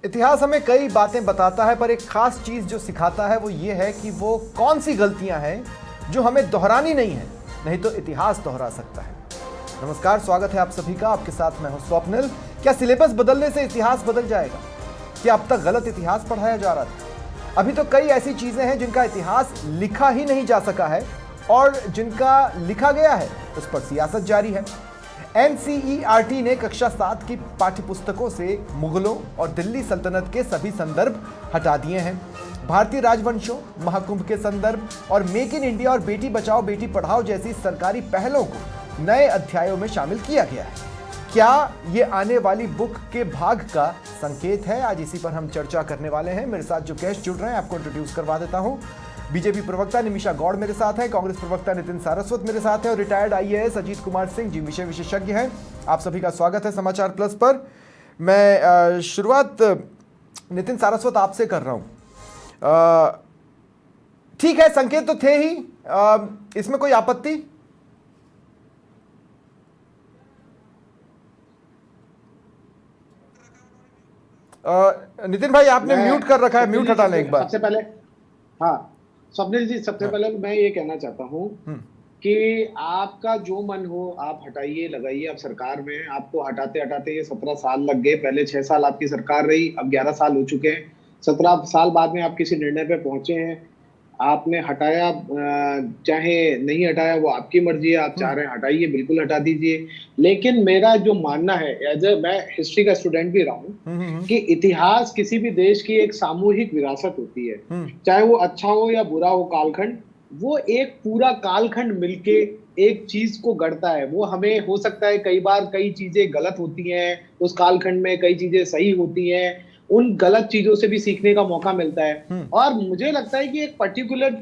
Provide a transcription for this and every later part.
इतिहास हमें कई बातें बताता है, पर एक खास चीज जो सिखाता है वो ये है कि वो कौन सी गलतियां हैं जो हमें दोहरानी नहीं है, नहीं तो इतिहास दोहरा सकता है। नमस्कार, स्वागत है आप सभी का। आपके साथ मैं हूं स्वप्निल। क्या सिलेबस बदलने से इतिहास बदल जाएगा? क्या अब तक गलत इतिहास पढ़ाया जा रहा था? अभी तो कई ऐसी चीजें हैं जिनका इतिहास लिखा ही नहीं जा सका है, और जिनका लिखा गया है उस पर सियासत जारी है। एनसीईआरटी ने कक्षा 7 की पाठ्यपुस्तकों से मुगलों और दिल्ली सल्तनत के सभी संदर्भ हटा दिए हैं। भारतीय राजवंशों, महाकुंभ के संदर्भ और मेक इन इंडिया और बेटी बचाओ बेटी पढ़ाओ जैसी सरकारी पहलों को नए अध्यायों में शामिल किया गया है। क्या ये आने वाली बुक के भाग का संकेत है? आज इसी पर हम चर्चा करने वाले हैं। मेरे साथ जो गेस्ट जुड़ रहे हैं आपको इंट्रोड्यूस करवा देता हूं। बीजेपी प्रवक्ता निमिषा गौड़ मेरे साथ है, कांग्रेस प्रवक्ता नितिन सारस्वत मेरे साथ है, और रिटायर्ड आईएएस अजीत कुमार सिंह जी विषय विशेषज्ञ हैं। आप सभी का स्वागत है समाचार प्लस पर। मैं शुरुआत नितिन सारस्वत आपसे कर रहा हूं। ठीक है, संकेत तो थे ही, इसमें कोई आपत्ति? नितिन भाई आपने म्यूट कर रखा है, म्यूट हटा लें एक बार। सबसे पहले हाँ स्वप्निल जी, सबसे पहले मैं ये कहना चाहता हूँ कि आपका जो मन हो आप हटाइए, लगाइए। आप सरकार में आपको हटाते हटाते ये 17 साल लग गए। पहले 6 साल आपकी सरकार रही, अब 11 साल हो चुके हैं। 17 साल बाद में आप किसी निर्णय पे पहुंचे हैं, आपने हटाया, चाहे नहीं हटाया वो आपकी मर्जी है। आप चाह रहे हैं हटाइए, बिल्कुल हटा दीजिए। लेकिन मेरा जो मानना है, एज ए मैं हिस्ट्री का स्टूडेंट भी रहा हूँ, कि इतिहास किसी भी देश की एक सामूहिक विरासत होती है। चाहे वो अच्छा हो या बुरा हो कालखंड, वो एक पूरा कालखंड मिलके एक चीज को गढ़ता है। वो हमें हो सकता है कई बार कई चीजें गलत होती हैं उस कालखंड में, कई चीजें सही होती हैं, उन गलत चीजों से भी सीखने का मौका मिलता है। और मुझे लगता है कि एक पर्टिकुलर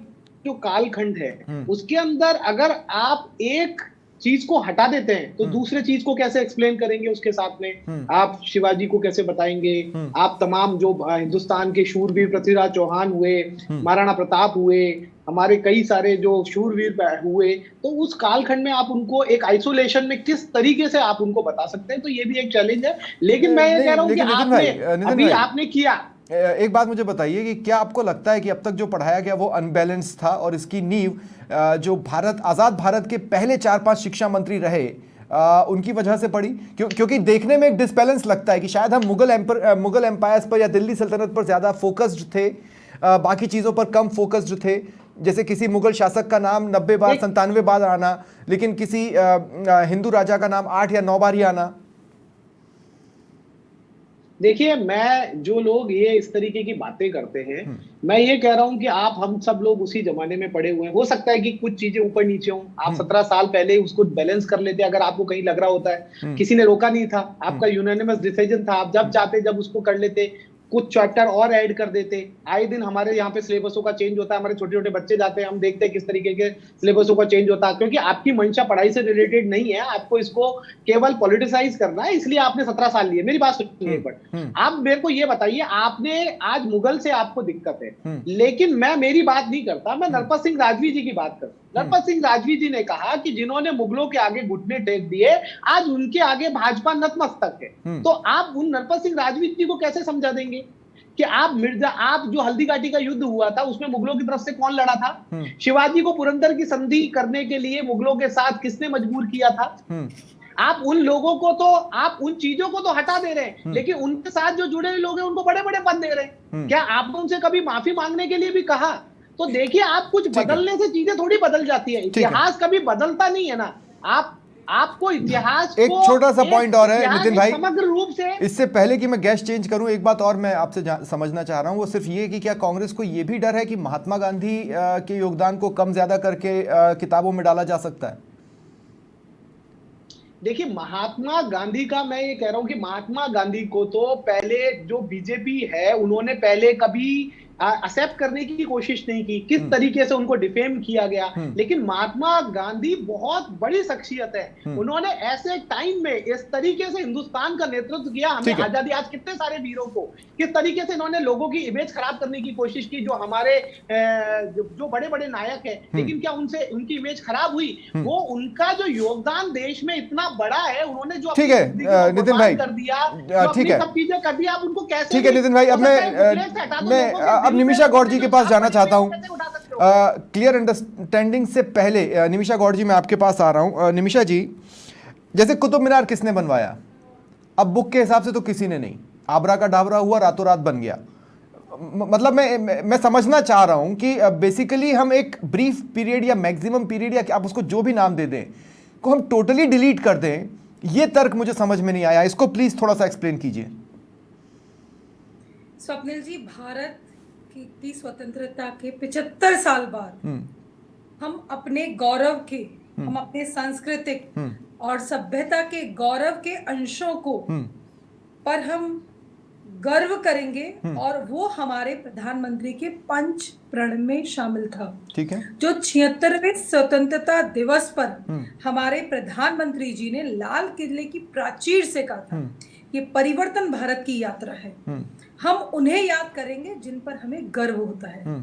जो कालखंड है उसके अंदर अगर आप एक चीज को हटा देते हैं तो दूसरे चीज को कैसे एक्सप्लेन करेंगे उसके साथ में? आप शिवाजी को कैसे बताएंगे? आप तमाम जो हिंदुस्तान के शूरवीर पृथ्वीराज चौहान हुए, महाराणा प्रताप हुए, हमारे कई सारे जो शूरवीर हुए, तो उस कालखंड में आप उनको एक आइसोलेशन में किस तरीके से आप उनको बता सकते हैं? तो ये भी एक चैलेंज है। लेकिन मैं ये कह रहा हूं कि आपने आपने किया। एक बात मुझे बताइए कि क्या आपको लगता है कि अब तक जो पढ़ाया गया वो अनबैलेंस था, और इसकी नींव जो आजाद भारत के पहले 4-5 शिक्षा मंत्री रहे उनकी वजह से पड़ी? क्योंकि देखने में एक डिसबैलेंस लगता है कि शायद हम मुगल एम्पायर्स पर या दिल्ली सल्तनत पर ज्यादा फोकस्ड थे, बाकी चीजों पर कम फोकस्ड थे। जैसे किसी मुगल शासक का नाम 90 बार 97 बार आना, लेकिन किसी हिंदू राजा का नाम 8 या 9 बार ही आना। देखिए, मैं जो लोग ये इस तरीके की बातें करते हैं, मैं ये कह रहा हूं कि आप हम सब लोग उसी जमाने में पड़े हुए हैं। हो सकता है कि कुछ चीजें ऊपर नीचे हों। आप 17 साल पहले उसको बैलेंस कर लेते अगर आपको कहीं लग रहा होता है। किसी ने रोका नहीं था, आपका यूनानिमस डिसीजन था। आप जब चाहते जब उसको कर लेते, कुछ चैप्टर और ऐड कर देते। आए दिन हमारे यहाँ पे सिलेबसों का चेंज होता है, हमारे छोटे छोटे बच्चे जाते हैं, हम देखते हैं किस तरीके के सिलेबसों का चेंज होता है। क्योंकि आपकी मंशा पढ़ाई से रिलेटेड नहीं है, आपको इसको केवल पॉलिटिसाइज करना है, इसलिए आपने 17 साल लिए। मेरी बात सुनिए, बट आप मेरे को ये बताइए, आपने आज मुगल से आपको दिक्कत है, लेकिन मैं मेरी बात नहीं करता, मैं नरपत सिंह राजवी जी की बात करता। नरपत सिंह राजवी जी ने कहा कि जिन्होंने मुगलों के आगे घुटने टेक दिए, आज उनके आगे भाजपा नतमस्तक है। तो आप उन नरपत सिंह राजवी जी को कैसे समझा देंगे कि आप जो हल्दी घाटी का युद्ध हुआ था उसमें मुगलों की तरफ से कौन लड़ा था? शिवाजी को पुरंदर की संधि करने के लिए मुगलों के साथ किसने मजबूर किया था? आप उन लोगों को तो, आप उन चीजों को तो हटा दे रहे हैं, लेकिन उनके साथ जो जुड़े हुए लोग हैं उनको बड़े बड़े पद दे रहे हैं। क्या आपने उनसे कभी माफी मांगने के लिए भी कहा? तो देखिए, आप कुछ बदलने से चीजें थोड़ी बदल जाती है। इतिहास कभी बदलता नहीं है ना। आपको इतिहास एक छोटा सा पॉइंट और है नितिन भाई, समग्र रूप से। इससे पहले कि मैं गैस चेंज करूं, एक बात और मैं आपसे समझना चाह रहा हूं, वो सिर्फ ये कि क्या कांग्रेस को ये भी डर है कि महात्मा गांधी के योगदान को कम ज्यादा करके किताबों में डाला जा सकता है? देखिए, महात्मा गांधी का मैं ये कह रहा हूं कि महात्मा गांधी को तो पहले जो बीजेपी है उन्होंने पहले कभी एक्सेप्ट करने की कोशिश नहीं की, किस तरीके से उनको डिफेम किया गया। लेकिन महात्मा गांधी बहुत बड़ी शख्सियत है, उन्होंने ऐसे टाइम में इस तरीके से हिंदुस्तान का नेतृत्व किया, हमें आजादी, आज कितने सारे वीरों को किस तरीके से इन्होंने लोगों की इमेज खराब करने की कोशिश की, जो हमारे जो बड़े बड़े नायक है, लेकिन क्या उनसे उनकी इमेज खराब हुई? वो उनका जो योगदान देश में इतना बड़ा है, उन्होंने जो ठीक है नितिन भाई कर दिया, ठीक है, सब चीजें कर दिया, आप उनको कैसे, ठीक है नितिन भाई, अब मैं अब निमिषा गौड़ जी के पास जाना चाहता हूं। क्लियर अंडरस्टैंडिंग से पहले निमिषा गौड़ जी मैं आपके पास आ रहा हूं। निमिषा जी, जैसे कुतुब मीनार किसने बनवाया? अब बुक के हिसाब से तो किसी ने नहीं, आबरा का डाबरा हुआ, रातों रात बन गया। मतलब मैं समझना चाह रहा हूं कि बेसिकली हम एक ब्रीफ पीरियड या मैक्सिमम पीरियड या आप उसको जो भी नाम दे दें को हम टोटली डिलीट कर दें, ये तर्क मुझे समझ में नहीं आया। इसको प्लीज थोड़ा सा एक्सप्लेन कीजिए। स्वप्निल जी, भारत की स्वतंत्रता के 75 साल बाद हम अपने गौरव के, हम अपने सांस्कृतिक और सभ्यता के गौरव के अंशों को पर हम गर्व करेंगे, और वो हमारे प्रधानमंत्री के पंच प्रण में शामिल था। ठीक है, जो 76वें स्वतंत्रता दिवस पर हमारे प्रधानमंत्री जी ने लाल किले की प्राचीर से कहा था, ये परिवर्तन भारत की यात्रा है। हम उन्हें याद करेंगे जिन पर हमें गर्व होता है,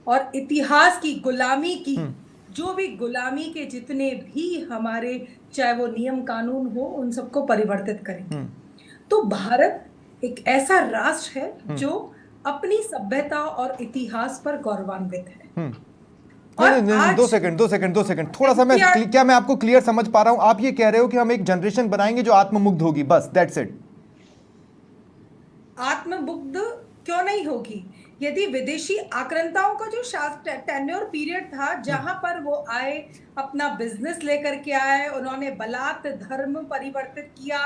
और इतिहास की गुलामी की, जो भी गुलामी के जितने भी हमारे चाहे वो नियम कानून हो, उन सबको परिवर्तित करेंगे। तो भारत एक ऐसा राष्ट्र है जो अपनी सभ्यता और इतिहास पर गौरवान्वित है। और नहीं, दो सेकंड, थोड़ा सा क्या मैं आपको क्लियर समझ पा रहा हूं? आप ये कह रहे हो कि हम एक जनरेशन बनाएंगे जो आत्ममुग्ध होगी, बस दैट्स इट। आत्ममुग्ध क्यों नहीं होगी? यदि विदेशी आक्रांताओं का जो टेन्योर पीरियड था, जहां पर वो आए, अपना बिजनेस लेकर के आए, उन्होंने बलात् धर्म परिवर्तित किया,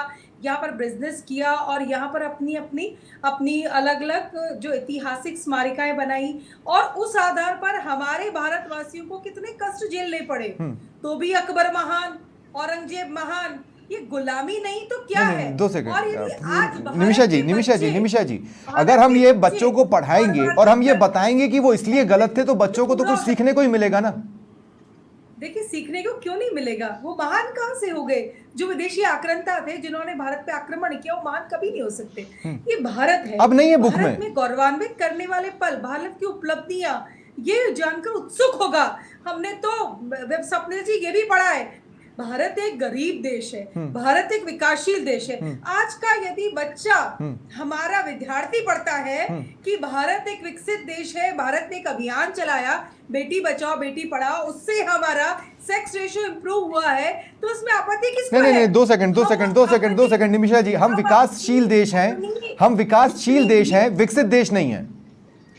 यहाँ पर बिजनेस किया, और यहाँ पर अपनी अलग अलग जो ऐतिहासिक स्मारिकाएं बनाई, और उस आधार पर हमारे भारतवासियों को कितने कष्ट झेलने पड़े। तो भी अकबर महान, औरंगजेब महान, ये गुलामी नहीं तो क्या है? 2 सेकंड निमिषा जी, अगर हम ये बच्चों को पढ़ाएंगे और हम ये बताएंगे कि वो इसलिए गलत थे, तो बच्चों को तो कुछ सीखने को ही मिलेगा ना। देखिए, सीखने को क्यों नहीं मिलेगा? वो महान कहां से हो गए? जो विदेशी आक्रांता थे, जिन्होंने भारत पे आक्रमण किया, वो महान कभी नहीं हो सकते। ये भारत है, अब नहीं है बुक भारत में गौरवान्वित करने वाले पल, भारत की उपलब्धियां, ये जानकर उत्सुक होगा। हमने तो स्वप्निल जी ये भी पढ़ा है, भारत एक गरीब देश है, भारत एक विकासशील देश है। आज का यदि बच्चा, हमारा विद्यार्थी पढ़ता है कि भारत एक विकसित देश है, भारत ने एक अभियान चलाया, बेटी बचाओ बेटी पढ़ाओ, उससे हमारा सेक्स रेशियो इंप्रूव हुआ है, तो उसमें आपत्ति किसको है? नहीं, 2 सेकंड निमिषा जी, हम विकासशील देश हैं, हम विकासशील देश हैं, विकसित देश नहीं है।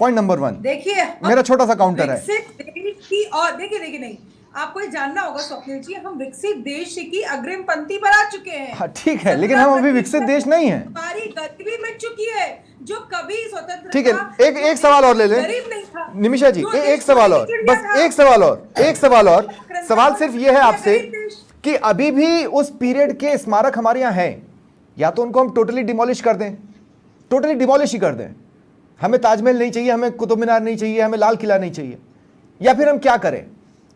Point number 1। देखिए, मेरा छोटा सा काउंटर है। विकसित देश की, और देखिए नहीं, आपको ये जानना होगा स्वप्निल जी, हम विकसित देश की अग्रिम पंक्ति पर आ चुके हैं। हाँ, ठीक है, लेकिन हम अभी विकसित देश नहीं है। हमारी गरीबी मिट चुकी है, जो कभी स्वतंत्र, ठीक है, एक सवाल और ले लें निमिषा जी, एक सवाल और, बस एक सवाल और, सवाल सिर्फ ये है आपसे कि अभी भी उस पीरियड के स्मारक हमारे यहाँ हैं, या तो उनको हम टोटली डिमोलिश कर दें, टोटली डिमोलिश ही कर दें। हमें ताजमहल नहीं चाहिए, हमें कुतुब मीनार नहीं चाहिए, हमें लाल किला नहीं चाहिए, या फिर हम क्या करें?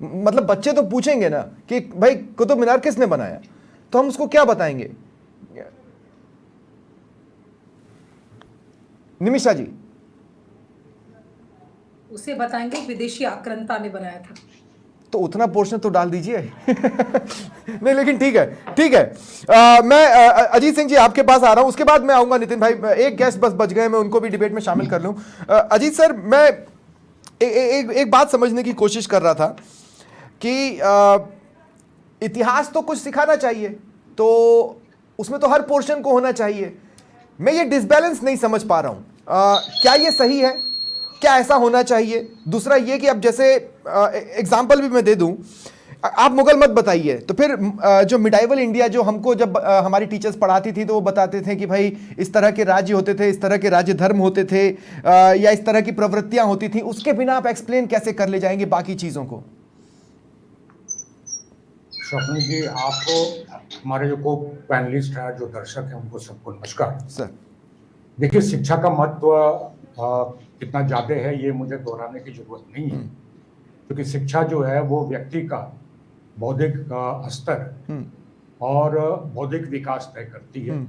मतलब बच्चे तो पूछेंगे ना कि भाई कुतुब मीनार किसने बनाया, तो हम उसको क्या बताएंगे? निमिषा जी, उसे बताएंगे विदेशी आक्रांता ने बनाया था। तो उतना पोर्शन तो डाल दीजिए। नहीं, लेकिन ठीक है, मैं अजीत सिंह जी आपके पास आ रहा हूं, उसके बाद मैं आऊंगा नितिन भाई। एक गेस्ट बस बच गए, मैं उनको भी डिबेट में शामिल कर लूं। अजीत सर, मैं एक बात समझने की कोशिश कर रहा था कि इतिहास तो कुछ सिखाना चाहिए, तो उसमें तो हर पोर्शन को होना चाहिए। मैं ये डिसबैलेंस नहीं समझ पा रहा हूं, क्या ये सही है? क्या ऐसा होना चाहिए? दूसरा ये कि अब जैसे एग्जाम्पल भी मैं दे दूं, आप मुगल मत बताइए, तो फिर जो मिडाइवल इंडिया, जो हमको जब हमारी टीचर्स पढ़ाती थी, तो वो बताते थे कि भाई इस तरह के राज्य होते थे, इस तरह के राज्य धर्म होते थे, या इस तरह की प्रवृत्तियां होती थी। उसके बिना आप एक्सप्लेन कैसे कर ले जाएंगे बाकी चीजों को? स्वप्निल जी, आपको, हमारे जो को पैनलिस्ट हैं, जो दर्शक हैं, उनको सबको नमस्कार। सर, देखिए, शिक्षा का महत्व कितना ज़्यादा है ये मुझे दोहराने की जरूरत नहीं है, क्योंकि शिक्षा जो है वो व्यक्ति का बौद्धिक स्तर और बौद्धिक विकास तय करती है,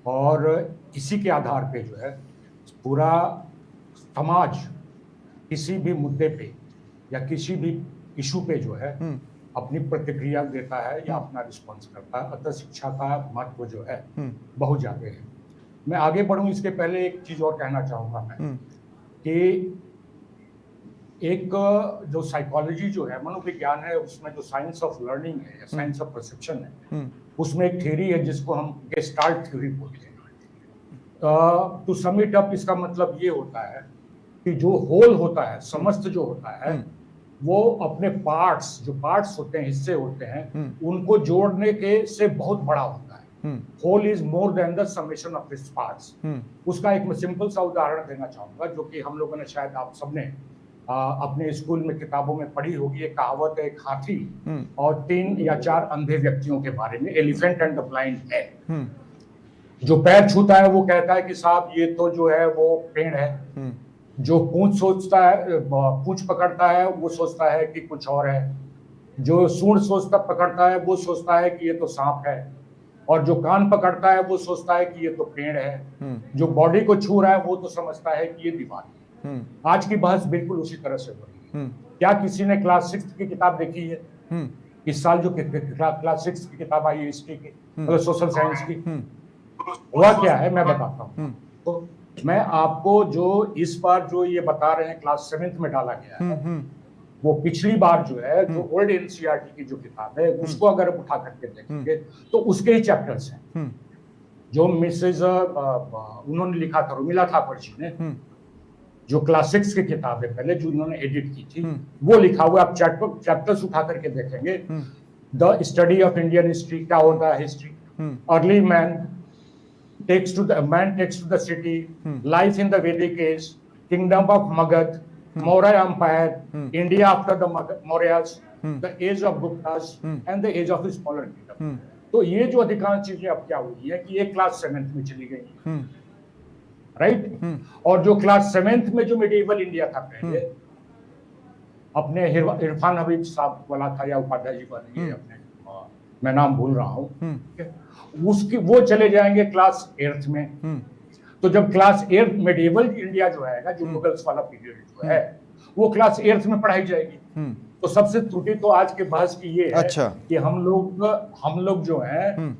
और इसी के आधार पे जो है पूरा समाज किसी भी मुद्दे पे या किसी भी इशू पे जो है अपनी प्रतिक्रिया देता है या अपना रिस्पॉन्स करता है। अतः शिक्षा का महत्व जो है बहुत ज्यादा है। मैं आगे बढ़ूं इसके पहले एक चीज और कहना चाहूंगा मैं कि एक जो साइकोलॉजी जो है, मनोविज्ञान है, उसमें जो साइंस ऑफ लर्निंग है या साइंस ऑफ परसेप्शन है, उसमें एक थ्योरी है जिसको हम गेस्टाल्ट थ्योरी बोलते हैं। टू सम इट अप, इसका मतलब ये होता है कि जो होल होता है, समस्त जो होता है, वो अपने पार्ट्स, जो पार्ट्स होते हैं, हिस्से होते हैं, उनको जोड़ने के से बहुत बड़ा होता है। Whole is more than the summation of its parts. उसका एक मैं सिंपल सा उदाहरण देना चाहूंगा, जो कि हम लोगों ने, शायद आप सबने अपने स्कूल में किताबों में पढ़ी होगी। एक कहावत है, एक हाथी और 3 या 4 अंधे व्यक्तियों के बारे में, एलिफेंट एंड द ब्लाइंड है। जो पैर छूता है वो कहता है कि साहब ये तो जो है वो पेड़ है। जो पूंछ सोचता है, पूंछ पकड़ता है, वो सोचता है कि कुछ और है। जो सूंड पकड़ता है वो सोचता है कि ये तो सांप है। और जो कान पकड़ता है वो सोचता है कि ये तो पेड़ है। जो बॉडी को छू रहा है वो तो समझता है कि ये दीवार है। आज की बहस बिल्कुल उसी तरह से हो रही है। क्या किसी ने क्लास 6 की किताब देखी है? इस साल जो क्लास 6 की किताब आई है हिस्ट्री की, मतलब सोशल साइंस की, हुआ क्या है मैं बताता हूँ। तो मैं आपको जो इस बार जो ये बता रहे हैं क्लास 7th में डाला गया है, वो पिछली बार जो है, जो ओल्ड एनसीईआरटी की जो किताब है, उसको अगर उठा करके देखेंगे तो उसके ही चैप्टर्स हैं जो मिसेज उन्होंने लिखा था, रुमिला थापर जी ने, जो क्लास 6 की किताब है पहले जो उन्होंने एडिट की थी, वो लिखा हुआ। आप चैप्टर्स उठा करके देखेंगे, the study of Indian history, क्या होता है history, early man takes to the city, life in the Vedic age, kingdom of Magad, Maurya Empire, India after the Mauryas, the age of Guptas and the age of his smaller kingdom। तो ये जो अधिकांश चीजें अब क्या हुई है कि एक क्लास 7th में चली गई, राइट। और जो क्लास 7th में जो मिडिवल इंडिया था पहले, अपने इरफान हबीब साहब वाला था या उपाध्याय जी वाला, ये अपने मैं नाम भूल रहा हूँ, उसकी वो चले जाएंगे क्लास 8th में। तो जब क्लास 8 मेडिवल इंडिया जो है, जो मुगल्स वाला पीरियड जो है, वो क्लास 8th में पढ़ाई जाएगी। तो सबसे त्रुटि तो आज के बहस की ये है कि हम लोग जो है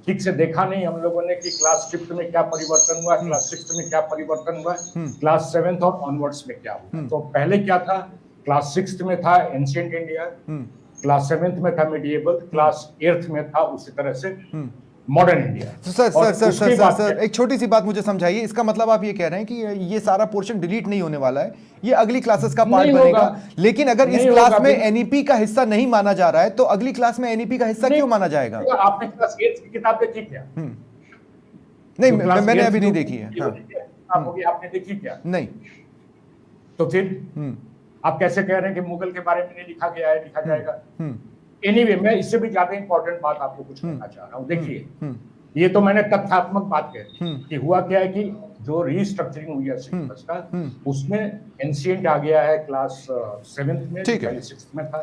ठीक से देखा नहीं हम लोगों ने कि क्लास 5th में क्या परिवर्तन हुआ, क्लास 6th में क्या परिवर्तन हुआ, क्लास 7th और ऑनवर्ड्स में क्या हुआ। तो पहले क्या था, क्लास 6th में था एंशिएंट इंडिया, क्लास 7th में था मिडिएबल, क्लास 8th में था उसी तरह से मॉडर्न इंडिया। सर एक छोटी सी बात मुझे समझाइए। इसका मतलब आप ये कह रहे हैं कि ये सारा पोर्शन डिलीट नहीं होने वाला है, ये अगली क्लासेस का पार्ट बनेगा। लेकिन अगर इस क्लास में एनईपी का हिस्सा नहीं माना जा रहा है तो अगली क्लास में एनईपी का हिस्सा क्यों माना जाएगा? आपने क्लास 8 की किताब देखी क्या? नहीं, मैंने अभी नहीं देखी है। आपने देखी क्या? नहीं। तो फिर आप कैसे कह रहे हैं कि मुगल के बारे में नहीं लिखा गया है, लिखा जाएगा? एनीवे, मैं इससे भी ज्यादा इंपॉर्टेंट बात आपको कुछ कहना चाह रहा हूँ। देखिए, ये तो मैंने तथ्यात्मक बात कही कि हुआ क्या है कि जो रीस्ट्रक्चरिंग हुई है सिलेबस का, उसमें एंशिएंट आ गया है क्लास 7th में, पहले 6th में था।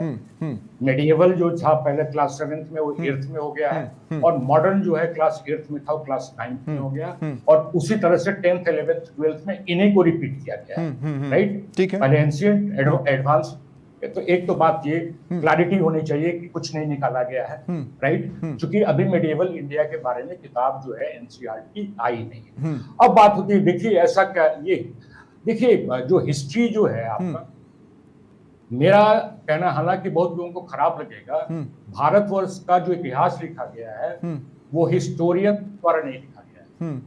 मेडिएवल जो था पहले क्लास 7th में, वो 8th में हो गया है। और मॉडर्न जो है क्लास 8th में था, वो क्लास 9th में हो गया। और उसी तरह से 10th 11th 12th में इन्हीं को रिपीट किया गया है, राइट। पहले एंशिएंट, एडवांस। तो एक तो बात ये क्लैरिटी होनी चाहिए कि कुछ नहीं निकाला गया है, राइट। क्योंकि अभी मेडिएवल इंडिया के बारे में किताब जो है एनसीईआरटी आई नहीं है। अब बात होती है, देखिए ऐसा क्या, ये देखिए जो हिस्ट्री जो है आपका, मेरा कहना हालांकि बहुत लोगों को खराब लगेगा, भारतवर्ष का जो इतिहास लिखा गया है वो हिस्टोरियन द्वारा नहीं लिखा गया है,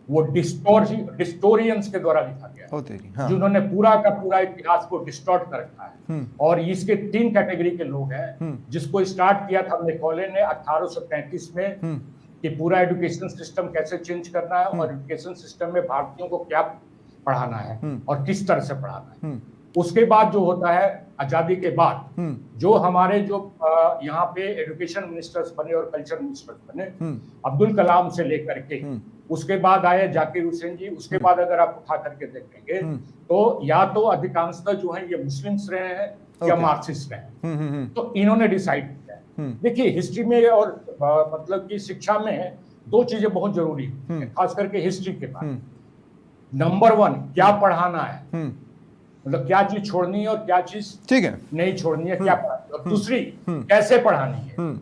वो डिस्टोरियंस के द्वारा लिखा गया है, जिन्होंने पूरा का पूरा इतिहास को डिस्टॉर्ट कर रखा है। और इसके 3 कैटेगरी के लोग हैं, जिसको स्टार्ट किया था मैकॉले ने 1833 में कि पूरा एजुकेशन सिस्टम कैसे चेंज करना है और एजुकेशन सिस्टम में भारतीयों को क्या पढ़ाना है और किस तरह से पढ़ाना है। उसके बाद जो होता है, आजादी के बाद जो हमारे जो यहाँ पे एजुकेशन मिनिस्टर्स बने और कल्चर मिनिस्टर्स बने, अब्दुल कलाम से लेकर के उसके बाद आए जाकिर हुसैन जी, उसके बाद अगर आप उठा करके देखेंगे तो या तो अधिकांशतः जो है ये मुस्लिम्स रहे हैं या मार्क्सिस्ट रहे हैं। तो इन्होंने डिसाइड किया। देखिए हिस्ट्री में और मतलब कि शिक्षा में दो चीजें बहुत जरूरी है, खास करके हिस्ट्री के बाद। नंबर 1 क्या पढ़ाना है, मतलब क्या चीज छोड़नी है और क्या चीज ठीक है नहीं छोड़नी है, क्या पढ़ानी है, और दूसरी कैसे पढ़ानी है,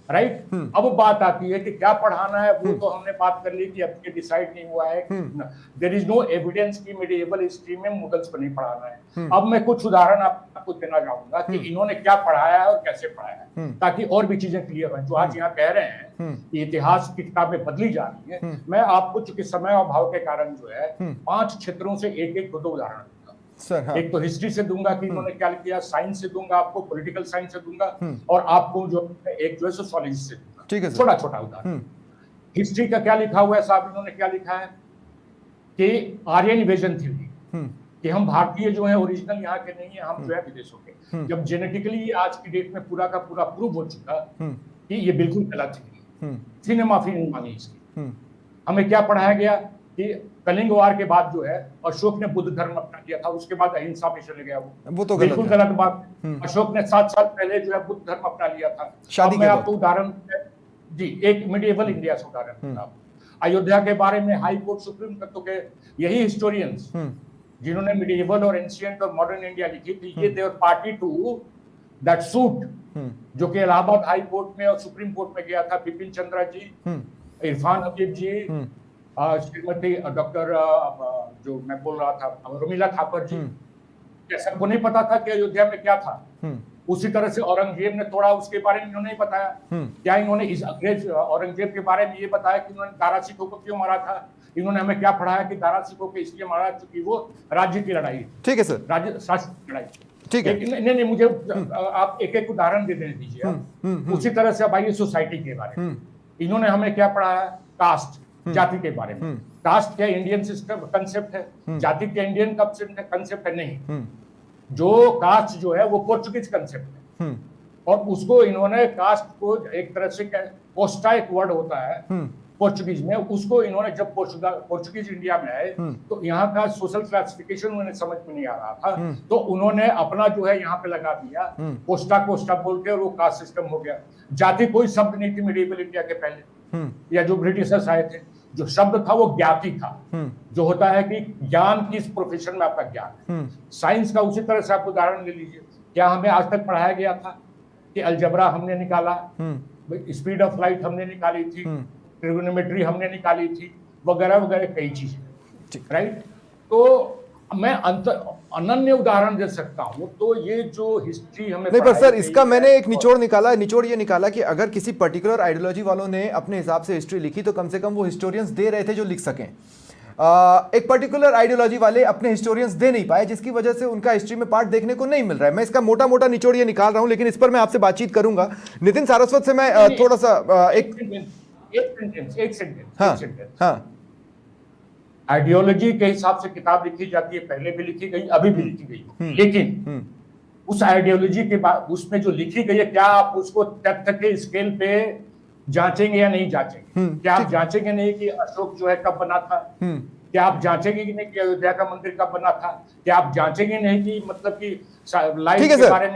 राइट। अब बात आती है कि क्या पढ़ाना है, वो तो हमने बात कर ली कि अब ये डिसाइड नहीं हुआ है। देयर इज नो एविडेंस कि मिडिएवल हिस्ट्री में मुगल्स को नहीं पढ़ाना है। अब मैं कुछ उदाहरण आपको देना चाहूंगा कि इन्होंने क्या पढ़ाया है और कैसे पढ़ाया है, ताकि और भी चीजें क्लियर हो। जो आज यहाँ कह रहे हैं कि इतिहास की किताबें बदली जा रही है, मैं आपको चूंकि समय और भाव के कारण जो है 5 क्षेत्रों से एक दो उदाहरण दूंगा सर। हाँ। एक तो हिस्ट्री से दूंगा कि इन्होंने क्या किया, साइंस से दूंगा आपको, पॉलिटिकल साइंस से दूंगा, और आपको जो एक जो है सोशियोलॉजी से दूंगा। ठीक है, छोटा छोटा उदाहरण। हिस्ट्री का क्या लिखा हुआ है साहब, इन्होंने क्या लिखा है कि आर्यन इन्वेजन थ्योरी, कि हम भारतीय जो है ओरिजिनल यहाँ के नहीं है, हम जो है विदेशों के। जब जेनेटिकली आज की डेट में पूरा का पूरा प्रूव हो चुका कि ये बिल्कुल गलत है, किसी ने माफी नहीं मांगी इसकी। हमें क्या पढ़ाया गया कि कलिंग वार के बाद जो है अशोक ने बुद्ध धर्म अपना लिया था, उसके बाद अहिंसा पे चले गया। वो तो बिल्कुल गलत बात। अशोक ने 7 साल पहले जो है बुद्ध धर्म अपना लिया था। शादी मैं आपको उदाहरण जी एक मिडिएवल इंडिया से उदाहरण अयोध्या के बारे में हाई कोर्ट सुप्रीम कोर्ट के यही हिस्टोरियंस जिन्होंने मिडिएवल और एंशिएंट और मॉडर्न इंडिया लिखी थी, ये देवर पार्टी टू दैट सूट, जो कि इलाहाबाद हाई कोर्ट में और सुप्रीम कोर्ट में गया था। बिपिन चंद्रा जी, इरफान हबीब जी, श्रीमती डॉक्टर जो मैं बोल रहा था रोमिला थापर जी, क्या सबको नहीं पता था कि अयोध्या में क्या था? उसी तरह से औरंगजेब ने तोड़ा, उसके बारे में इन्होंने नहीं बताया। क्या इन्होंने इस अंग्रेज औरंगजेब के बारे में ये बताया कि इन्होंने दारा सिखों को क्यों मारा था? इन्होंने हमें क्या पढ़ाया कि दारा सिखों को इसलिए मारा क्योंकि वो राज्य की लड़ाई, ठीक है सर, राज्य शासन की लड़ाई, ठीक है। नहीं मुझे आप एक एक उदाहरण दे देने दीजिए। उसी तरह से अब आइए सोसाइटी के बारे में, इन्होंने हमें क्या पढ़ाया? कास्ट, जाति के बारे में। कास्ट क्या इंडियन सिस्टम कंसेप्ट है? जाति क्या इंडियन कंसेप्ट है? नहीं, जो कास्ट जो है वो पोर्चुगीज कंसेप्ट है, और उसको इन्होंने कास्ट को एक तरह से कोस्टा एक वर्ड होता है पोर्चुगीज में, उसको इन्होंने जब पोर्चुगीज इंडिया में आए तो यहाँ का सोशल क्लासिफिकेशन उन्हें समझ में नहीं आ रहा था, तो उन्होंने अपना जो है यहाँ पे लगा दिया कोस्टा कोस्टा बोल के, और वो कास्ट सिस्टम हो गया। जाति कोई शब्द नहीं थी मिडिएवल इंडिया के पहले, या जो ब्रिटिशर्स आए थे, जो शब्द था वो ज्ञाति था, जो होता है कि ज्ञान किस प्रोफेशन में आपका ज्ञान। साइंस का उसी तरह से आप उदाहरण ले लीजिए। क्या हमें आज तक पढ़ाया गया था कि अलजबरा हमने निकाला, स्पीड ऑफ लाइट हमने निकाली थी, ट्रिगोनोमेट्री हमने निकाली थी, वगैरह वगैरह कई चीजें, राइट। तो मैं अनन्य उदाहरण दे सकता हूं। तो ये जो हिस्ट्री हमें नहीं, पर सर इसका मैंने एक निचोड़ निकाला है। निचोड़ ये निकाला कि अगर किसी पर्टिकुलर आइडियोलॉजी वालों ने अपने हिसाब से हिस्ट्री लिखी तो कम से कम वो हिस्टोरियंस दे रहे थे जो लिख सकें। एक पर्टिकुलर आइडियोलॉजी वाले अपने हिस्टोरियंस दे नहीं पाए, जिसकी वजह से उनका हिस्ट्री में पार्ट देखने को नहीं मिल रहा है। मैं इसका मोटा मोटा निचोड़ ये निकाल रहा हूं, लेकिन इस पर मैं आपसे बातचीत करूंगा। नितिन सारस्वत से मैं थोड़ा सा एक सेंटेंस। हाँ, आइडियोलॉजी के हिसाब से किताब लिखी जाती है, पहले भी लिखी गई, अभी भी लिखी गई, लेकिन उस आइडियोलॉजी के बाद उसमें जो लिखी गई है, क्या आप उसको तथ्य के स्केल पे जांचेंगे या नहीं जांचेंगे? क्या आप जांचेंगे नहीं कि अशोक जो है कब बना था? क्या आप जांचेंगे कि नहीं कि अयोध्या का मंदिर कब बना था? क्या आप जांचेंगे नहीं कि मतलब कि लाइफ के बारे में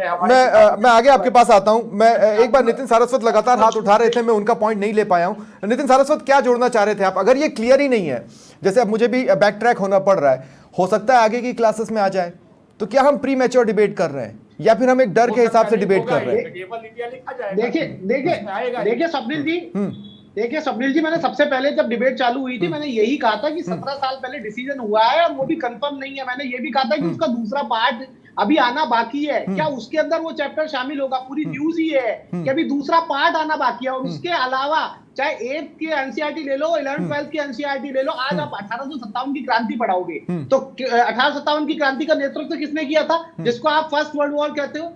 मैं आगे आपके पास आता हूं। मैं एक बार नितिन सारस्वत लगातार हाथ उठा रहे थे, मैं उनका पॉइंट नहीं ले पाया हूं। नितिन सारस्वत, क्या जोड़ना चाह रहे थे आप? अगर ये क्लियर ही नहीं है, जैसे अब मुझे भी बैक ट्रैक होना पड़ रहा है, हो सकता है आगे की क्लासेस में आ जाए, तो क्या हम प्री मैच्योर डिबेट कर रहे हैं या फिर हम एक डर के हिसाब से डिबेट कर रहे हैं? देखिए स्वप्निल जी, मैंने सबसे पहले जब डिबेट चालू हुई थी, मैंने यही कहा था कि 17 साल पहले डिसीजन हुआ है और वो भी कंफर्म नहीं है। मैंने ये भी कहा था कि उसका दूसरा पार्ट अभी आना बाकी है। क्या उसके अंदर वो चैप्टर शामिल होगा? पूरी न्यूज ही है कि अभी दूसरा पार्ट आना बाकी है। और उसके अलावा चाहे 8th के एनसीईआरटी ले लो, 11th 12th की एनसीईआरटी ले लो, आज आप 1857 की क्रांति पढ़ाओगे तो 1857 की क्रांति का नेतृत्व किसने किया था? जिसको आप फर्स्ट वर्ल्ड वॉर कहते हो,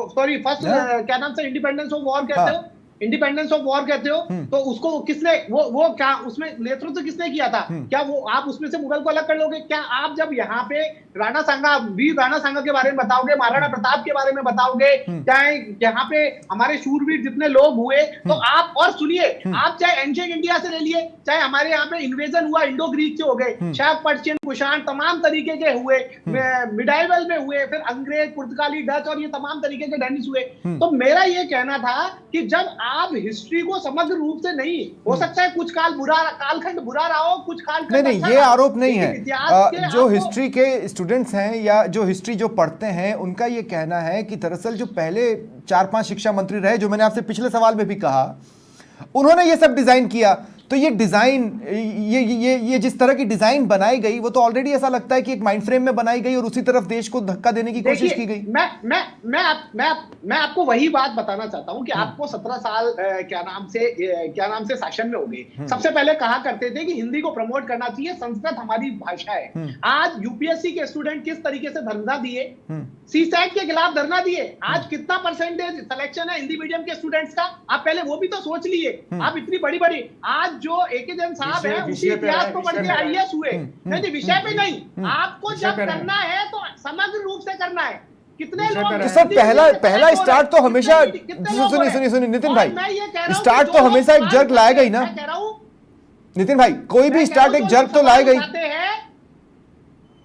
सॉरी फर्स्ट क्या नाम से इंडिपेंडेंस ऑफ वॉर कहते हो, इंडिपेंडेंस ऑफ वॉर कहते हो, तो उसको किसने वो क्या उसमें नेतृत्व किसने किया था? क्या वो आप उसमें से मुगल को अलग कर लोगे? क्या आप जब यहाँ पे वीर राणा सांगा के बारे में बताओगे, महाराणा प्रताप के बारे में बताओगे, चाहे यहाँ पे हमारे शूरवीर जितने लोग हुए, तो आप और सुनिए, आप चाहे एंशिएंट इंडिया से ले लिए, चाहे हमारे यहाँ पे इन्वेजन हुआ इंडो ग्रीक से हो गए, शायद पर्शियन, कुषाण, तमाम तरीके के हुए, मिडाइवल में हुए, फिर अंग्रेज, पुर्तगाली, डच और ये तमाम तरीके के डेनिस हुए। तो मेरा ये कहना था कि जब आप हिस्ट्री को समग्र रूप से नहीं, हो सकता है कुछ कालखंड बुरा रहा हो, कुछ कालखंड नहीं, ये आरोप नहीं है। जो हिस्ट्री के स्टूडेंट्स हैं या जो हिस्ट्री जो पढ़ते हैं, उनका ये कहना है कि दरअसल जो पहले 4-5 शिक्षा मंत्री रहे, जो मैंने आपसे पिछले सवाल में भी कहा, उन्होंने ये सब डिजाइन किया। तो ये डिजाइन, ये जिस तरह की डिजाइन बनाई गई, वो तो ऑलरेडी ऐसा लगता है कि एक माइंड फ्रेम में बनाई गई और उसी तरफ देश को धक्का देने की कोशिश की गई। मैं आपको वही बात बताना चाहता हूं कि आपको 17 साल क्या नाम से शासन में हो गए। सबसे पहले कहा करते थे कि हिंदी को प्रमोट करना चाहिए, संस्कृत हमारी भाषा है। आज यूपीएससी के स्टूडेंट किस तरीके से धरना दिए, सीसैट के खिलाफ धरना दिए। आज कितना परसेंटेज सिलेक्शन है हिंदी मीडियम के स्टूडेंट्स का, आप पहले वो भी तो सोच लिए। आप इतनी बड़ी आज जो एके जैन साहब है, उसी इतिहास को पढ़ के आईएएस हुए। नहीं, विषय पे नहीं, आपको जब करना है तो समग्र रूप से करना है। कितने लोग, तो सर पहला स्टार्ट तो हमेशा, सुनिए नितिन भाई, स्टार्ट तो हमेशा एक जर्क लाएगा ही ना नितिन भाई, कोई भी स्टार्ट एक जर्क तो लाएगा ही।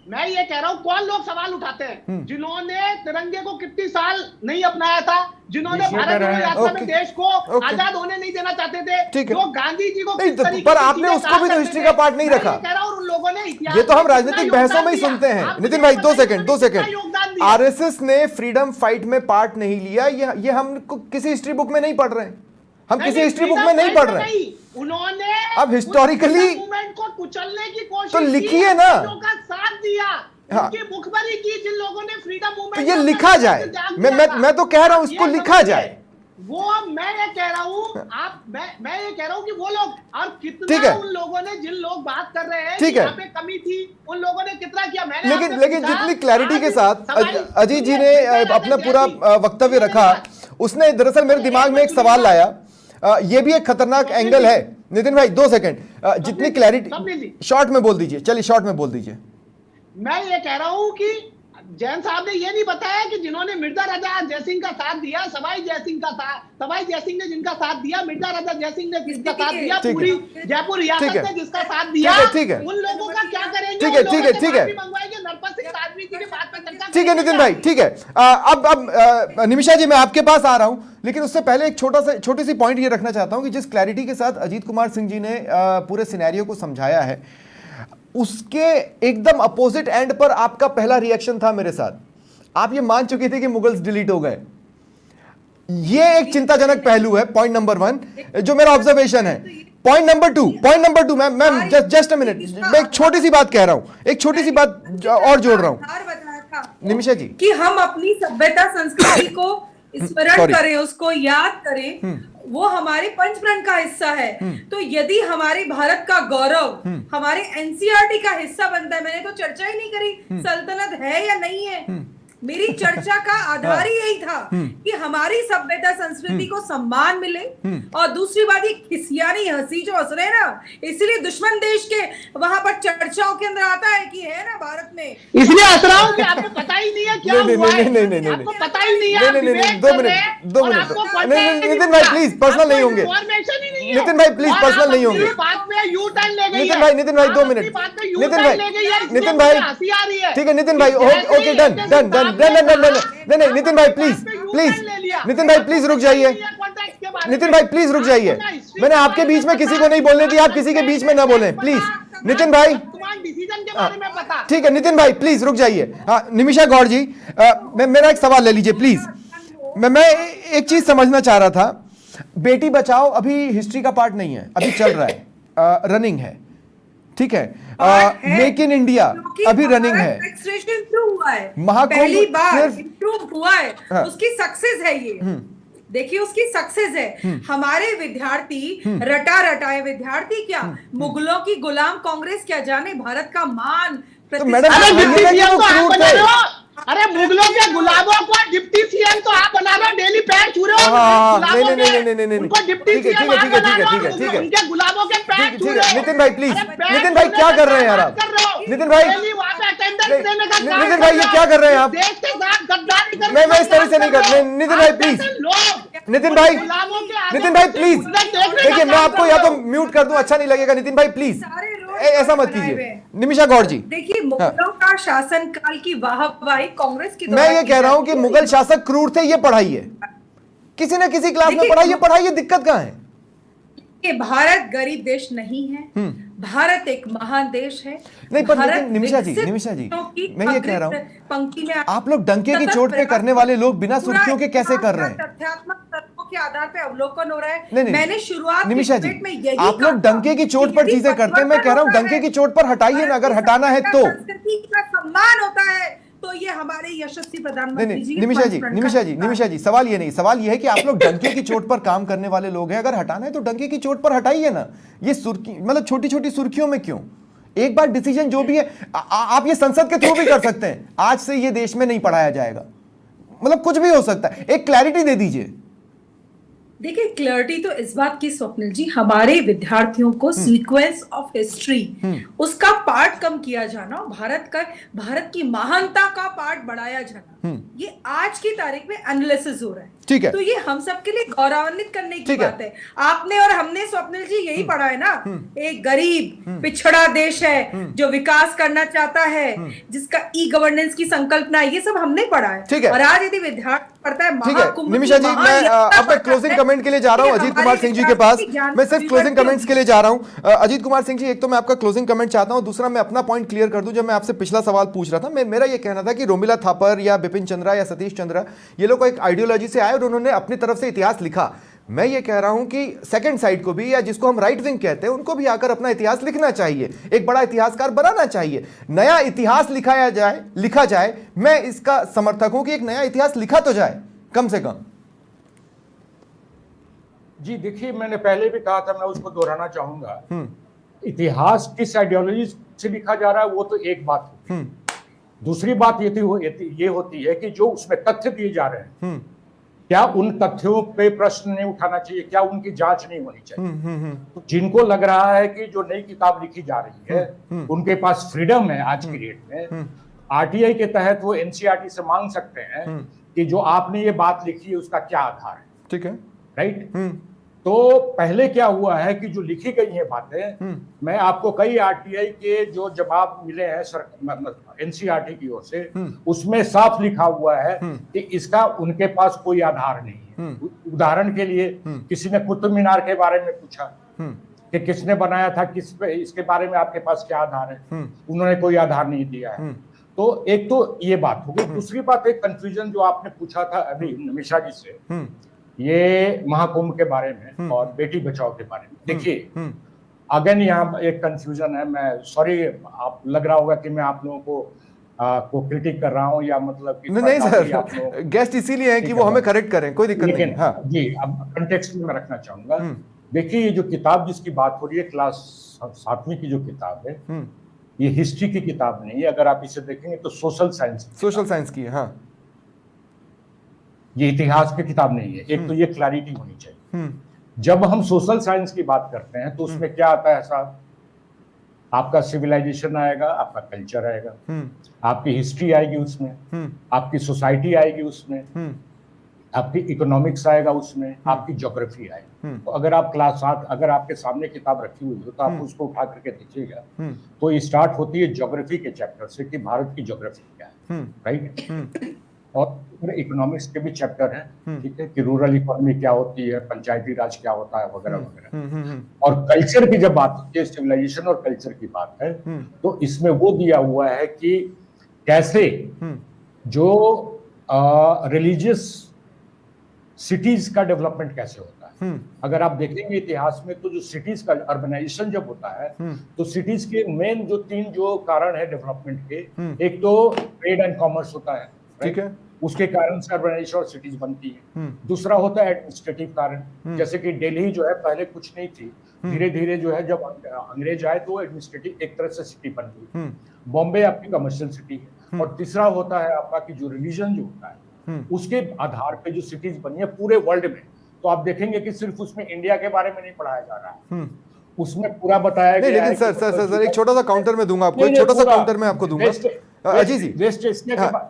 मैं ये कह रहा हूं, कौन लोग सवाल उठाते हैं जिन्होंने तिरंगे को कितनी साल नहीं अपनाया था, जिन्होंने भारत यात्रा में देश को आजाद होने नहीं देना चाहते थे, जो गांधी जी को नहीं, पर आपने उसको भी तो हिस्ट्री का पार्ट नहीं रखा। कह रहा हूं उन लोगों ने, ये तो हम राजनीतिक बहसों में ही सुनते हैं। नितिन भाई 2 सेकंड, आरएसएस ने फ्रीडम फाइट में पार्ट नहीं लिया, ये हम किसी हिस्ट्री बुक में नहीं पढ़ रहे हैं, हम किसी हिस्ट्री बुक में नहीं पढ़ रहे। उन्होंने अब हिस्टोरिकली मूवमेंट को कुचलने की कोशिश तो लिखिए ना, का साथ दिया, उनकी मुखबरी की, जिन लोगों ने फ्रीडम मूवमेंट, तो ये लिखा जाए। मैं तो कह रहा हूं इसको लिखा जाए। वो मैं ये कह रहा हूं, मैं ये कह रहा हूं कि वो लोग, और कितना उन लोगों ने, जिन लोग बात कर रहे हैं यहाँ पे कमी थी, उन लोगों ने कितना किया। मैंने लेकिन जितनी क्लैरिटी के साथ अजीत जी ने अपना पूरा वक्तव्य रखा, उसने दरअसल मेरे दिमाग में एक सवाल लाया। ये भी एक खतरनाक एंगल है। नितिन भाई 2 सेकंड, जितनी क्लैरिटी, शॉर्ट में बोल दीजिए, चलिए शॉर्ट में बोल दीजिए। मैं ये कह रहा हूं कि जैन साहब ने ये नहीं बताया कि जिन्होंने मिर्जा राजा जयसिंह का साथ दिया, सवाई जयसिंह ने जिनका साथ दिया, मिर्जा राजा जयसिंह ने जिसका साथ दिया, पूरी जयपुर रियासत ने जिसका साथ दिया, उन लोगों का क्या करेंगे? ठीक है ठीक है नितिन भाई, ठीक है। अब निमिषा जी मैं आपके पास आ रहा हूं, लेकिन उससे पहले एक छोटी सी पॉइंट ये रखना चाहता हूं कि जिस क्लैरिटी के साथ अजीत कुमार सिंह जी ने पूरे सिनेरियो को समझाया है, उसके एकदम अपोजिट एंड पर आपका पहला रिएक्शन था मेरे साथ। आप ये मान चुके थे कि मुगल्स डिलीट हो गए। ये एक चिंताजनक पहलू है, पॉइंट नंबर 1 जो मेरा ऑब्जर्वेशन है। पॉइंट नंबर टू, मैं जस्ट अ मिनट, मैं एक छोटी सी बात कह रहा हूं, एक छोटी सी बात और जोड़ रहा हूं निमिषा जी, कि हम अपनी सभ्यता संस्कृति को स्मरण करें, उसको याद करें, वो हमारे पंचप्रण का हिस्सा है। तो यदि हमारे भारत का गौरव हमारे एनसीईआरटी का हिस्सा बनता है, मैंने तो चर्चा ही नहीं करी सल्तनत है या नहीं है, मेरी चर्चा का आधार ही यही था कि हमारी सभ्यता संस्कृति को सम्मान मिले। और दूसरी बात, ये खिसियानी हंसी जो हंस रहे हैं ना, इसलिए दुश्मन देश के वहां पर चर्चाओं के अंदर आता है कि है ना भारत में, इसलिए हंस रहा हूं कि आपको पता ही नहीं है क्या हुआ है। नहीं, आपको पता ही नहीं है। नहीं, 2 मिनट नितिन भाई प्लीज पर्सनल नहीं होंगे, नितिन भाई प्लीज पर्सनल नहीं होंगे, नितिन भाई 2 मिनट, नितिन भाई ठीक है, नितिन भाई ओके डन नहीं नितिन भाई प्लीज नितिन भाई प्लीज रुक जाइए, नितिन भाई प्लीज रुक जाइए। मैंने आपके बीच में किसी को नहीं बोलने दिया, आप किसी के बीच में ना बोलें प्लीज। नितिन भाई ठीक है, नितिन भाई प्लीज रुक जाइए। हाँ निमिषा गौड़ जी, मेरा एक सवाल ले लीजिए प्लीज। मैं एक चीज समझना चाह रहा था, बेटी बचाओ अभी हिस्ट्री का पार्ट नहीं है, अभी चल रहा है, रनिंग है, ठीक है। मेक इन इंडिया अभी रनिंग है, पहली बार इम्प्रूव हुआ है, उसकी सक्सेस है ये, देखिए उसकी सक्सेस है। हमारे विद्यार्थी रटाए विद्यार्थी क्या, मुगलों की गुलाम कांग्रेस क्या जाने भारत का मान। तो मैडम अरे मुगलों के गुलाबों को डिप्टी सीएम तो आप बना रहे हो, डेली पैर छू रहे हो। नहीं, उनको डिप्टी ठीक है, सीएम ठीक है, आप ठीक है, बना रहे हो, ठीक है, ठीक है। उनके गुलाबों के पैर छू ठीक रहे है, हो। नितिन भाई प्लीज, अरे पैर नितिन भाई छूने क्या का कर रहे हैं यार काम आप? कर रहे हो। नितिन भाई, डेली वहाँ पे अटेंडेंस देने का काम नितिन कर भाई रहे ये हो। क्या कर रहे हैं आप? देश के साथ गद्दारी करने मैं का इस तरह से काम नहीं कर कर, रहे हो। नितिन भाई आप प्लीज, जैसे लोग नितिन भाई, गुलामों के आगे नितिन भाई प्लीज, देखने का देखिए मैं काम आपको कर या रहे तो हो। म्यूट कर दूं, अच्छा नहीं लगेगा। नितिन भाई प्लीज सारे रोड ऐसा मत बनाए हुए कीजिए। हैं। निमिषा गौड़ जी, देखिए, मुगलों का शासन काल की वाहवाही कांग्रेस की मैं ये कह रहा हूं कि मुगल शासक क्रूर थे, ये पढ़ाई है, किसी न किसी क्लास में पढ़ाई है, दिक्कत कहां है? कि भारत गरीब देश नहीं है, भारत एक महान देश है। नहीं, पर भारत लेकिन निमिषा जी, विकसित की मैं ये कह रहा हूं, पंक्ति में आप लोग डंके की चोट पे करने वाले लोग बिना सुर्खियों के कैसे कर रहे हैं? तथ्यात्मक तत्वों के आधार पे अवलोकन हो रहा है। नहीं, मैंने शुरुआत की निमिषा जी, डिबेट में यही आप लोग कहा डंके की चोट कि पर यदि चीजें करते हैं, मैं कह रहा हूं परिवर्तन डंके होता की चोट पर हटाइए ना, अगर हटाना है तो। संस्कृति का सम्मान होता है तो ये हमारे यशस्वी प्रधानमंत्री जी नहीं, निमिषा जी, सवाल ये नहीं, सवाल ये है कि आप लोग डंके की चोट पर काम करने वाले लोग हैं, अगर हटाना है तो डंके की चोट पर हटाइए ना। ये सुर्खी मतलब छोटी छोटी सुर्खियों में क्यों? एक बार डिसीजन जो भी है आप ये संसद के थ्रू भी कर सकते हैं। आज से ये देश में नहीं पढ़ाया जाएगा, मतलब कुछ भी हो सकता है, एक क्लैरिटी दे दीजिए। देखिए, क्लैरिटी तो इस बात की स्वप्निल जी, हमारे विद्यार्थियों को सीक्वेंस ऑफ हिस्ट्री उसका पार्ट कम किया जाना, भारत की महानता का पार्ट बढ़ाया जाना, ये आज की तारीख में एनालिसिस हो रहा है। ठीक है, तो ये हम सबके लिए गौरवान्वित करने की बात है। आपने और हमने स्वप्निल जी यही पढ़ा है ना, एक गरीब पिछड़ा देश है जो विकास करना चाहता है, जिसका ई गवर्नेंस की संकल्पना है, ये सब हमने पढ़ा है। और आज यदि विद्यार्थी पढ़ता है महाकुंभ, निमिषा जी, मैं अब क्लोजिंग कमेंट के लिए जा रहा हूं अजीत कुमार सिंह जी के पास। मैं सिर्फ क्लोजिंग कमेंट्स के लिए जा रहा हूं। अजीत कुमार सिंह जी, एक तो मैं आपका क्लोजिंग कमेंट चाहता हूं, दूसरा मैं अपना पॉइंट क्लियर कर दूं। जब मैं आपसे पिछला सवाल पूछ रहा था, मेरा ये कहना था कि रोमिला थापर या बिपिन चंद्रा या सतीश चंद्रा, ये लोग एक आइडियोलॉजी से आए और उन्होंने अपनी तरफ से इतिहास लिखा। मैं ये कह रहा हूं कि सेकंड साइड को भी, या जिसको हम राइट विंग कहते हैं, उनको भी आकर अपना इतिहास लिखना चाहिए, एक बड़ा इतिहासकार बनाना चाहिए, नया इतिहास लिखा जाए। मैं इसका समर्थक हूं कि एक नया इतिहास लिखा तो जाए कम से कम। जी देखिए, मैंने पहले भी कहा था, मैं उसको दोहराना चाहूंगा। इतिहास किस आइडियोलॉजी से लिखा जा रहा है वो तो एक बात है, दूसरी बात ये होती है कि जो उसमें तथ्य दिए जा रहे हैं, क्या उन तथ्यों पे प्रश्न नहीं उठाना चाहिए, क्या उनकी जांच नहीं होनी चाहिए? तो जिनको लग रहा है कि जो नई किताब लिखी जा रही है उनके पास फ्रीडम है आज की डेट में, आरटीआई के तहत वो एनसीईआरटी से मांग सकते हैं कि जो आपने ये बात लिखी है उसका क्या आधार है। ठीक है, राइट। तो पहले क्या हुआ है कि जो लिखी गई है बातें, मैं आपको कई आरटीआई के जो जवाब मिले हैं एनसीईआरटी की ओर से, उसमें साफ लिखा हुआ है कि इसका उनके पास कोई आधार नहीं है। उदाहरण के लिए किसी ने कुतुब मीनार के बारे में पूछा कि किसने बनाया था, किस पे, इसके बारे में आपके पास क्या आधार है? उन्होंने कोई आधार नहीं दिया है। तो एक तो ये बात हो गई। दूसरी बात, एक कंफ्यूजन जो आपने पूछा था अभी निमिषा जी से, ये महाकुंभ के बारे में और बेटी बचाओ के बारे में, देखिए अगेन यहाँ एक कंफ्यूजन है। मैं सॉरी, आप लग रहा होगा कि मैं आप लोगों को क्रिटिक कर रहा हूँ, या मतलब कि नहीं सर, गेस्ट इसीलिए है कि वो हमें करेक्ट करें, कोई दिक्कत नहीं। हाँ जी, अब कंटेक्स्ट में मैं रखना चाहूंगा। देखिए, ये जो किताब जिसकी बात हो रही है, क्लास 7वीं की जो किताब है, ये हिस्ट्री की किताब नहीं है। अगर आप इसे देखेंगे तो सोशल साइंस की है। हाँ, ये इतिहास की किताब नहीं है। एक तो ये क्लैरिटी होनी चाहिए। जब हम सोशल साइंस की बात करते हैं तो उसमें क्या आता है साहब? आपका सिविलाइजेशन आएगा, आपका कल्चर आएगा, आपकी हिस्ट्री आएगी उसमें, आपकी सोसाइटी आएगी उसमें, आपकी इकोनॉमिक्स आएगा उसमें, आपकी ज्योग्राफी आएगी। तो अगर आप क्लास 7 अगर आपके सामने किताब रखी हुई हो तो आप उसको उठा करके देखिएगा, तो ये स्टार्ट होती है ज्योग्राफी के चैप्टर से कि भारत की ज्योग्राफी क्या है, राइट। और इकोनॉमिक्स के भी चैप्टर हैं, ठीक है, कि रूरल इकोनॉमी क्या होती है, पंचायती राज क्या होता है, वगैरह वगैरह। और कल्चर की जब बात होती है, सिविलाइजेशन और कल्चर की बात है, तो इसमें वो दिया हुआ है कि कैसे जो रिलीजियस सिटीज का डेवलपमेंट कैसे होता है। अगर आप देखेंगे इतिहास में तो जो सिटीज का अर्बनाइजेशन जब होता है तो सिटीज के मेन जो 3 जो कारण है डेवलपमेंट के, एक तो ट्रेड एंड कॉमर्स होता है, ठीक है, उसके कारण से अर्बनाइजेशन और सिटीज बनती है। दूसरा होता है एडमिनिस्ट्रेटिव कारण, जैसे कि दिल्ली जो है पहले कुछ नहीं थी, धीरे धीरे जो है जब अंग्रेज आए तो एडमिनिस्ट्रेटिव एक तरह से सिटी बन गई। बॉम्बे आपकी कमर्शियल सिटी है। और तीसरा होता है आपका कि जो रिलीजन जो होता है उसके आधार पे जो सिटीज बनी है पूरे वर्ल्ड में, तो आप देखेंगे कि सिर्फ उसमें इंडिया के बारे में नहीं पढ़ाया जा रहा है, उसमें पूरा बताया गया है। लेकिन सर एक छोटा सा काउंटर में दूंगा आपको, एक छोटा सा काउंटर में आपको दूंगा अजीत जी,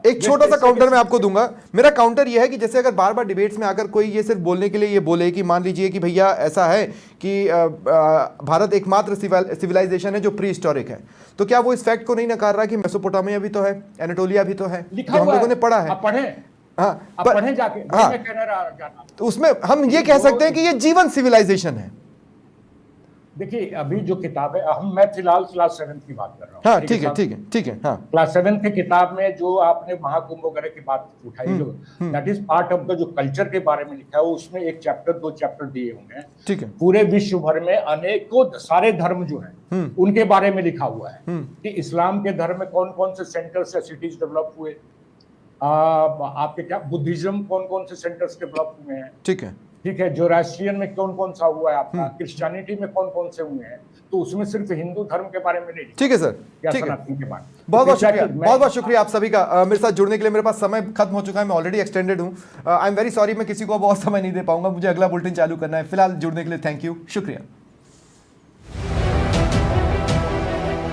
एक छोटा सा काउंटर में आपको दूंगा। मेरा काउंटर ये है कि जैसे अगर बार बार डिबेट्स में आकर कोई ये सिर्फ बोलने के लिए ये बोले कि मान लीजिए कि भैया ऐसा है कि भारत एकमात्र सिविलाइजेशन है जो प्री हिस्टोरिक है, तो क्या वो इस फैक्ट को नहीं नकार रहा कि मेसोपोटामिया भी तो है, एनाटोलिया भी तो है, जो हम लोगों ने पढ़ा है। पढ़े जाके, तो उसमें हम ये कह सकते हैं कि ये जीवन सिविलाइजेशन है। देखिए अभी जो किताब है, मैं फिलहाल क्लास 7 की बात कर रहा हूँ। हाँ ठीक है। हाँ, क्लास 7 की किताब में जो आपने महाकुंभ वगैरह की बात उठाई, जो that is part of the जो कल्चर के बारे में लिखा है, उसमें एक चैप्टर 2 चैप्टर दिए होंगे। ठीक है। पूरे विश्व भर में अनेकों सारे धर्म जो है उनके बारे में लिखा हुआ है कि इस्लाम के धर्म में कौन कौन से सेंटर्स या सिटीज डेवलप हुए, आपके क्या बुद्धिज्म कौन कौन से सेंटर्स डेवलप हुए हैं। ठीक है, जो राष्ट्रीयन में कौन कौन सा हुआ है आपका, क्रिश्चियनिटी में कौन कौन से हुए हैं, तो उसमें सिर्फ हिंदू धर्म के बारे में नहीं। ठीक है सर, ठीक है, बहुत बहुत शुक्रिया आप सभी का मेरे साथ जुड़ने के लिए। मेरे पास समय खत्म हो चुका है, मैं ऑलरेडी एक्सटेंडेड हूँ। आई एम वेरी सॉरी, मैं किसी को बहुत समय नहीं दे पाऊंगा, मुझे अगला बुलेटिन चालू करना है। फिलहाल जुड़ने के लिए थैंक यू, शुक्रिया।